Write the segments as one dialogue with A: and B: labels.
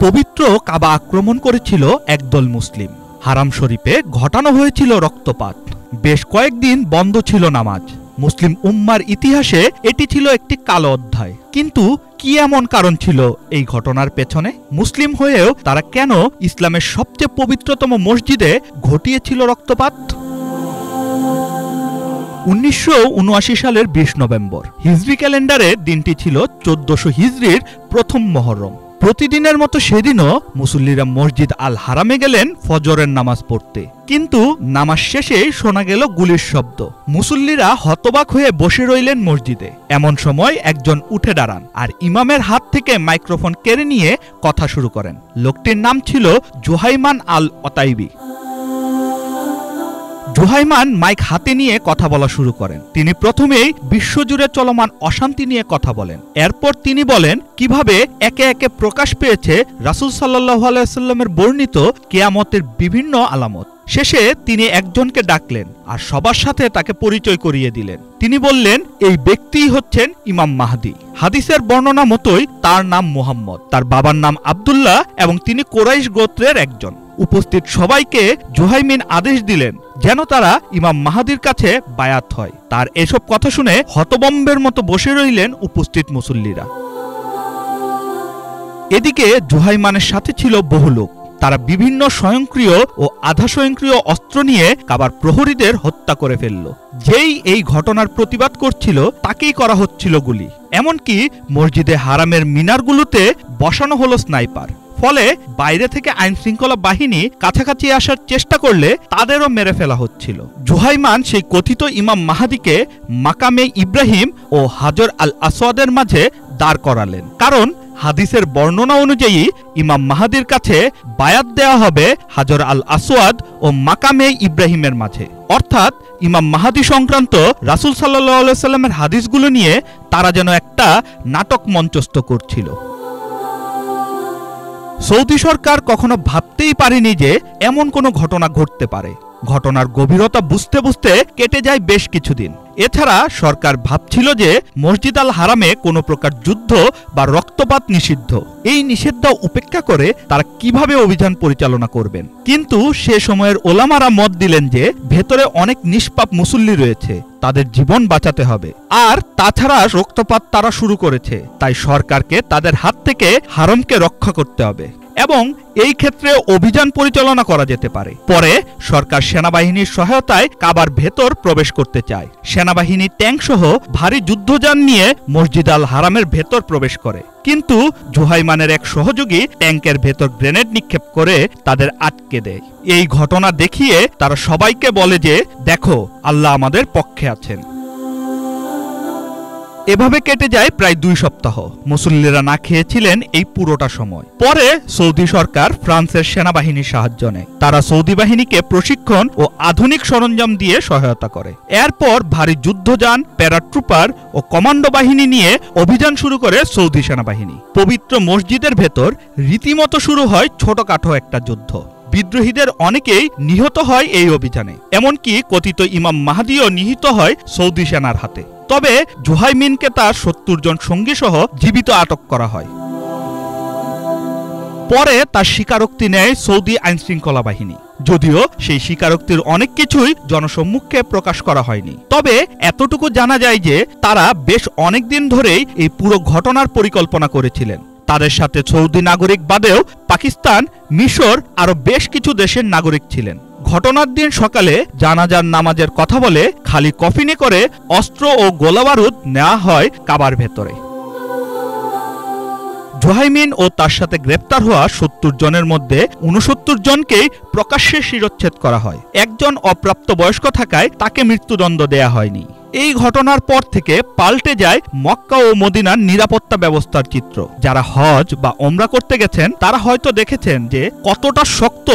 A: পবিত্র কাবা আক্রমণ করেছিল একদল মুসলিম। হারাম শরীফে ঘটানো হয়েছিল রক্তপাত। বেশ কয়েকদিন বন্ধ ছিল নামাজ। মুসলিম উম্মার ইতিহাসে এটি ছিল একটি কালো অধ্যায়। কিন্তু কি এমন কারণ ছিল এই ঘটনার পেছনে? মুসলিম হয়েও তারা কেন ইসলামের সবচেয়ে পবিত্রতম মসজিদে ঘটিয়েছিল রক্তপাত? 1979 সালের 20 নভেম্বর হিজরি ক্যালেন্ডারে দিনটি ছিল 1400 হিজরির প্রথম মহরম। প্রতিদিনের মতো সেদিনও মুসল্লিরা মসজিদ আল হারামে গেলেন ফজরের নামাজ পড়তে। কিন্তু নামাজ শেষেই শোনা গেল গুলির শব্দ। মুসল্লিরা হতবাক হয়ে বসে রইলেন মসজিদে। এমন সময় একজন উঠে দাঁড়ান আর ইমামের হাত থেকে মাইক্রোফোন কেড়ে নিয়ে কথা শুরু করেন। লোকটির নাম ছিল জুহাইমান আল অতাইবি। জুহাইমান মাইক হাতে নিয়ে কথা বলা শুরু করেন। তিনি প্রথমেই বিশ্বজুড়ে চলমান অশান্তি নিয়ে কথা বলেন। এরপর তিনি বলেন কিভাবে একে একে প্রকাশ পেয়েছে রাসূল সাল্লাল্লাহু আলাইহি ওয়াসাল্লামের বর্ণিত কিয়ামতের বিভিন্ন আলামত। শেষে তিনি একজনকে ডাকলেন আর সবার সাথে তাকে পরিচয় করিয়ে দিলেন। তিনি বললেন, এই ব্যক্তিই হচ্ছেন ইমাম মাহদী। হাদিসের বর্ণনা মতোই তার নাম মুহাম্মদ, তার বাবার নাম আব্দুল্লাহ এবং তিনি কুরাইশ গোত্রের একজন। উপস্থিত সবাইকে জুহাইমিন আদেশ দিলেন যেন তারা ইমাম মাহদীর কাছে বায়াত হয়। তার এসব কথা শুনে হতবম্বের মতো বসে রইলেন উপস্থিত মুসল্লিরা। এদিকে জুহাইমানের সাথে ছিল বহু লোক। তারা বিভিন্ন স্বয়ংক্রিয় ও আধা স্বয়ংক্রিয় অস্ত্র নিয়ে কাবার প্রহরীদের হত্যা করে ফেলল। যেই এই ঘটনার প্রতিবাদ করছিল তাকেই করা হচ্ছিল গুলি। এমনকি মসজিদে হারামের মিনারগুলোতে বসানো হলো স্নাইপার। ফলে বাইরে থেকে আইন শৃঙ্খলা বাহিনী কাছাকাছি আসার চেষ্টা করলে তাদেরও মেরে ফেলা হচ্ছিল। জুহাইমান সেই কথিত ইমাম মাহদীকে মাকামে ইব্রাহিম ও হাজর আল আসওয়াদের মাঝে দাঁড় করালেন। কারণ হাদিসের বর্ণনা অনুযায়ী ইমাম মাহদীর কাছে বায়াত দেওয়া হবে হাজর আল আসওয়াদ ও মাকামে ইব্রাহিমের মাঝে। অর্থাৎ ইমাম মাহদী সংক্রান্ত রাসূল সাল্লাল্লাহু আলাইহি ওয়াসাল্লামের হাদিসগুলো নিয়ে তারা যেন একটা নাটক মঞ্চস্থ করছিল। সৌদি সরকার কখনো ভাবতেই পারেনি যে এমন কোনো ঘটনা ঘটতে পারে। ঘটনার গভীরতা বুঝতে বুঝতে কেটে যায় বেশ কিছুদিন। এছাড়া সরকার ভাবছিল যে মসজিদ আল হারামে কোনো প্রকার যুদ্ধ বা রক্তপাত নিষিদ্ধ। এই নিষেধটা উপেক্ষা করে তারা কিভাবে অভিযান পরিচালনা করবেন। কিন্তু সে সময়ের ওলামারা মত দিলেন যে ভেতরে অনেক নিষ্পাপ মুসল্লি রয়েছে, তাদের জীবন বাঁচাতে হবে। আর তাছাড়া রক্তপাত তারা শুরু করেছে, তাই সরকারকে তাদের হাত থেকে হারামকে রক্ষা করতে হবে এবং এই ক্ষেত্রে অভিযান পরিচালনা করা যেতে পারে। পরে সরকার সেনাবাহিনীর সহায়তায় কাবার ভেতর প্রবেশ করতে চায়। সেনাবাহিনী ট্যাঙ্ক সহ ভারী যুদ্ধযান নিয়ে মসজিদ আল হারামের ভেতর প্রবেশ করে। কিন্তু জুহাইমানের এক সহযোগী ট্যাঙ্কের ভেতর গ্রেনেড নিক্ষেপ করে তাদের আটকে দেয়। এই ঘটনা দেখিয়ে তারা সবাইকে বলে যে দেখো, আল্লাহ আমাদের পক্ষে আছেন। এভাবে কেটে যায় প্রায় 2 সপ্তাহ। মুসল্লিরা না খেয়েছিলেন এই পুরোটা সময়। পরে সৌদি সরকার ফ্রান্সের সেনাবাহিনীর সাহায্য নেয়। তারা সৌদি বাহিনীকে প্রশিক্ষণ ও আধুনিক সরঞ্জাম দিয়ে সহায়তা করে। এরপর ভারী যুদ্ধযান, প্যারাট্রুপার ও কমান্ডো বাহিনী নিয়ে অভিযান শুরু করে সৌদি সেনাবাহিনী। পবিত্র মসজিদের ভেতর রীতিমতো শুরু হয় ছোটখাটো একটা যুদ্ধ। বিদ্রোহীদের অনেকেই নিহত হয় এই অভিযানে। এমনকি কথিত ইমাম মাহদীও নিহত হয় সৌদি সেনার হাতে। তবে জুহাইমিনকে তার 70 জন সঙ্গী সহ জীবিত আটক করা হয়। পরে তার স্বীকারোক্তি নেয় সৌদি আইনশৃঙ্খলা বাহিনী। যদিও সেই স্বীকারোক্তির অনেক কিছুই জনসম্মুখে প্রকাশ করা হয়নি। তবে এতটুকু জানা যায় যে তারা বেশ অনেকদিন ধরেই এই পুরো ঘটনার পরিকল্পনা করেছিলেন। তাদের সাথে সৌদি নাগরিক বাদেও পাকিস্তান, মিশর আরো বেশ কিছু দেশের নাগরিক ছিলেন। ঘটনার দিন সকালে জানাজার নামাজের কথা বলে খালি কফিনে করে অস্ত্র ও গোলাবারুদ নেওয়া হয় কাবার ভেতরে। জুহাইমিন ও তার সাথে গ্রেপ্তার হওয়া 70 জনের মধ্যে 69 জনকেই প্রকাশ্যে শিরচ্ছেদ করা হয়। একজন অপ্রাপ্তবয়স্ক থাকায় তাকে মৃত্যুদণ্ড দেয়া হয়নি। এই ঘটনার পর থেকে পাল্টে যায় মক্কা ও মদিনার নিরাপত্তা ব্যবস্থার চিত্র। যারা হজ বা ওমরা করতে গেছেন তারা হয়তো দেখেছেন যে কতটা শক্ত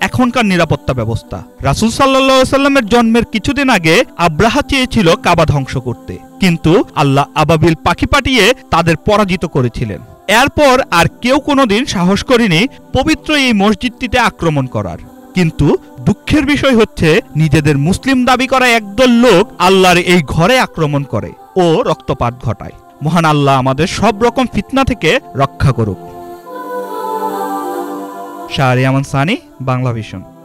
A: এখনকার নিরাপত্তা ব্যবস্থা। রাসূল সাল্লাল্লাহু আলাইহি ওয়াসাল্লামের জন্মের কিছুদিন আগে আব্রাহা চেয়েছিল কাবা ধ্বংস করতে, কিন্তু আল্লাহ আবাবিল পাখি পাঠিয়ে তাদের পরাজিত করেছিলেন। এরপর আর কেউ কোনোদিন সাহস করেনি পবিত্র এই মসজিদটিতে আক্রমণ করার। কিন্তু দুঃখের বিষয় হচ্ছে নিজেদের মুসলিম দাবি করা একদল লোক আল্লাহর এই ঘরে আক্রমণ করে ও রক্তপাত ঘটায়। মহান আল্লাহ আমাদের সব রকম ফিতনা থেকে রক্ষা করুক। শাহরিয়ামান সানি, বাংলা ভিশন।